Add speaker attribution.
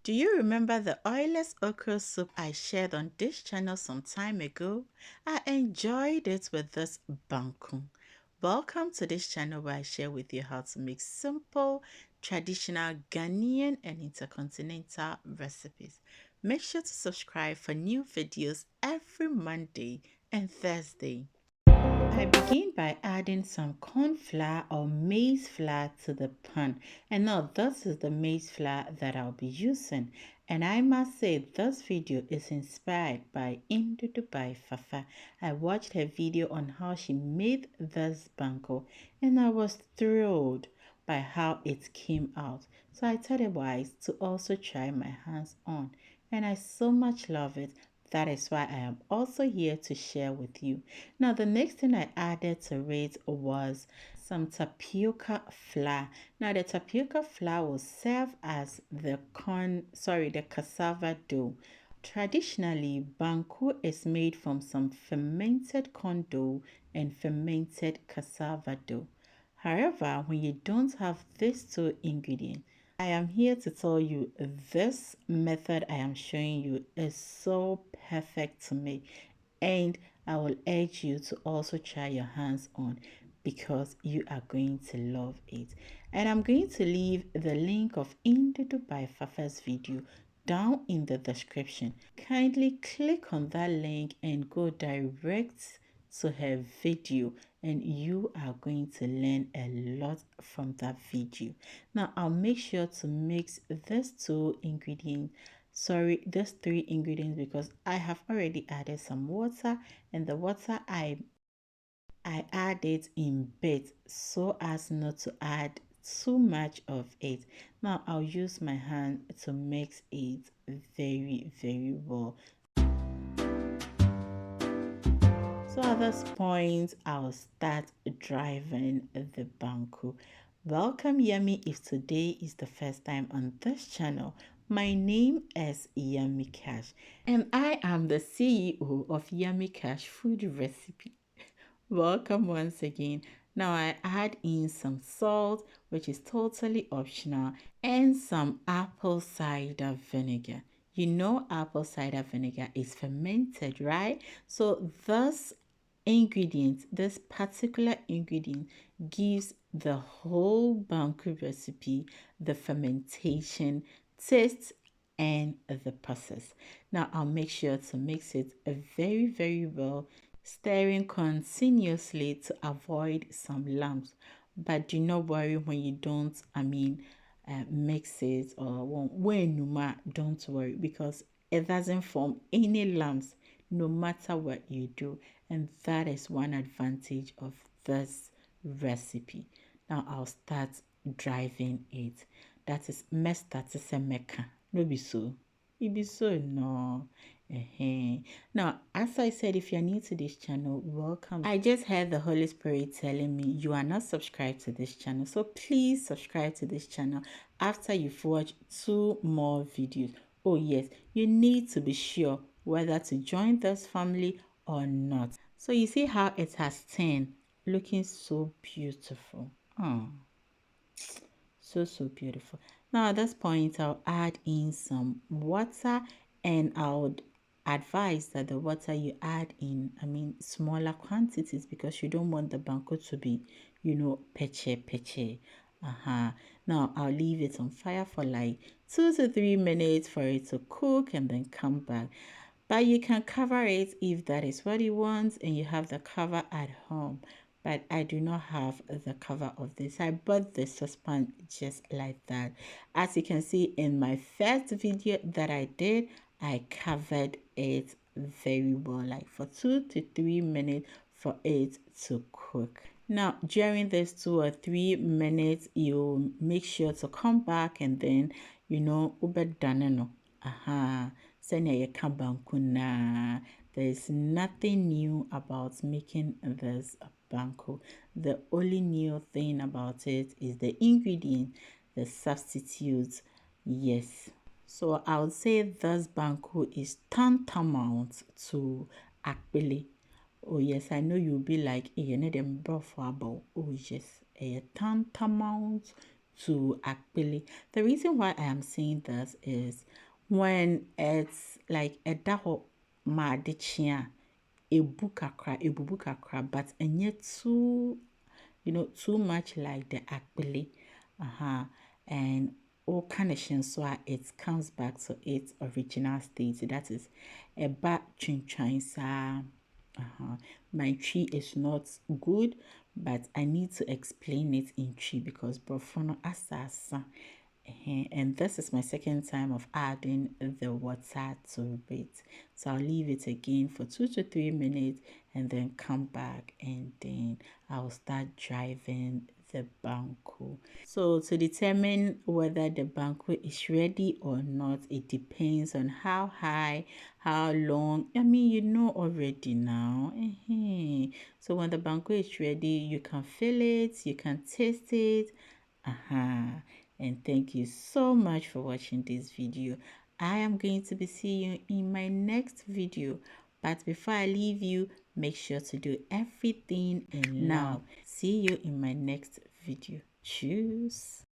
Speaker 1: Do you remember the oilless okra soup I shared on this channel some time ago? I enjoyed it with this banku. Welcome to this channel where I share with you how to make simple, traditional Ghanaian and intercontinental recipes. Make sure to subscribe for new videos every Monday and Thursday. I begin by adding some corn flour or maize flour to the pan. And now this is the maize flour that I'll be using. And I must say this video is inspired by Ndudu By Fafa. I watched her video on how she made this banku and I was thrilled by how it came out. So I thought it wise to also try my hands on. And I so much love it. That is why I am also here to share with you. Now, the next thing I added to it was some tapioca flour. Now, the tapioca flour will serve as the cassava dough. Traditionally, banku is made from some fermented corn dough and fermented cassava dough. However, when you don't have these two ingredients, I am here to tell you this method I am showing you is so perfect to me, and I will urge you to also try your hands on because you are going to love it. And I'm going to leave the link of Ndudu By Fafa's video down in the description. Kindly click on that link and go direct to her video, and you are going to learn a lot from that video. Now I'll make sure to mix these three ingredients because I have already added some water, and the water I add it in bits so as not to add too much of it. Now I'll use my hand to mix it very well. So at this point, I'll start driving the banku. Welcome Yummy if today is the first time on this channel. My name is Yummy Cash and I am the CEO of Yummy Cash Food Recipe. Welcome once again. Now I add in some salt, which is totally optional, and some apple cider vinegar. You know apple cider vinegar is fermented, right? So this particular ingredient gives the whole banku recipe the fermentation taste and the process. Now I'll make sure to mix it very well, stirring continuously to avoid some lumps. But do not worry when you don't mix it, or when don't worry because it doesn't form any lumps no matter what you do, and that is one advantage of this recipe. Now I'll start driving it. That is start to say meka no be so it be so no. Now, as I said, if you're new to this channel, welcome. I just heard the Holy Spirit telling me you are not subscribed to this channel, so please subscribe to this channel after you've watched 2 more videos. Oh yes, you need to be sure whether to join this family or not. So you see how it has turned, looking so beautiful. Oh, so beautiful. Now at this point, I'll add in some water, and I would advise that the water you add in, smaller quantities, because you don't want the banku to be, peche. Now I'll leave it on fire for like 2 to 3 minutes for it to cook and then come back. But you can cover it if that is what you want and you have the cover at home. But I do not have the cover of this. I bought the saucepan just like that. As you can see in my first video that I did, I covered it very well, like for 2 to 3 minutes for it to cook. Now during these 2 or 3 minutes, you make sure to come back and then there's nothing new about making this banku. The only new thing about it is the ingredient, the substitutes. Yes, so I would say this banku is tantamount to akpele. Oh yes, I know you'll be like, you need them broth about. Oh yes, a tantamount to Akpele. The reason why I am saying this is when it's like a daho ma de chia ebubu kakra, but and yet too, too much like the Akpele. And all conditions, so it comes back to its original state. That is a bad chinchisa. My tree is not good, but I need to explain it in tree because brofono asasa. And this is my second time of adding the water to it. So I'll leave it again for 2 to 3 minutes and then come back, and then I'll start driving the banku. So to determine whether the banku is ready or not, it depends on how high, how long. I mean, you know already now. So when the banku is ready, you can feel it, you can taste it. And thank you so much for watching this video. I am going to be seeing you in my next video, but before I leave you, make sure to do everything in love. See you in my next video. Cheers.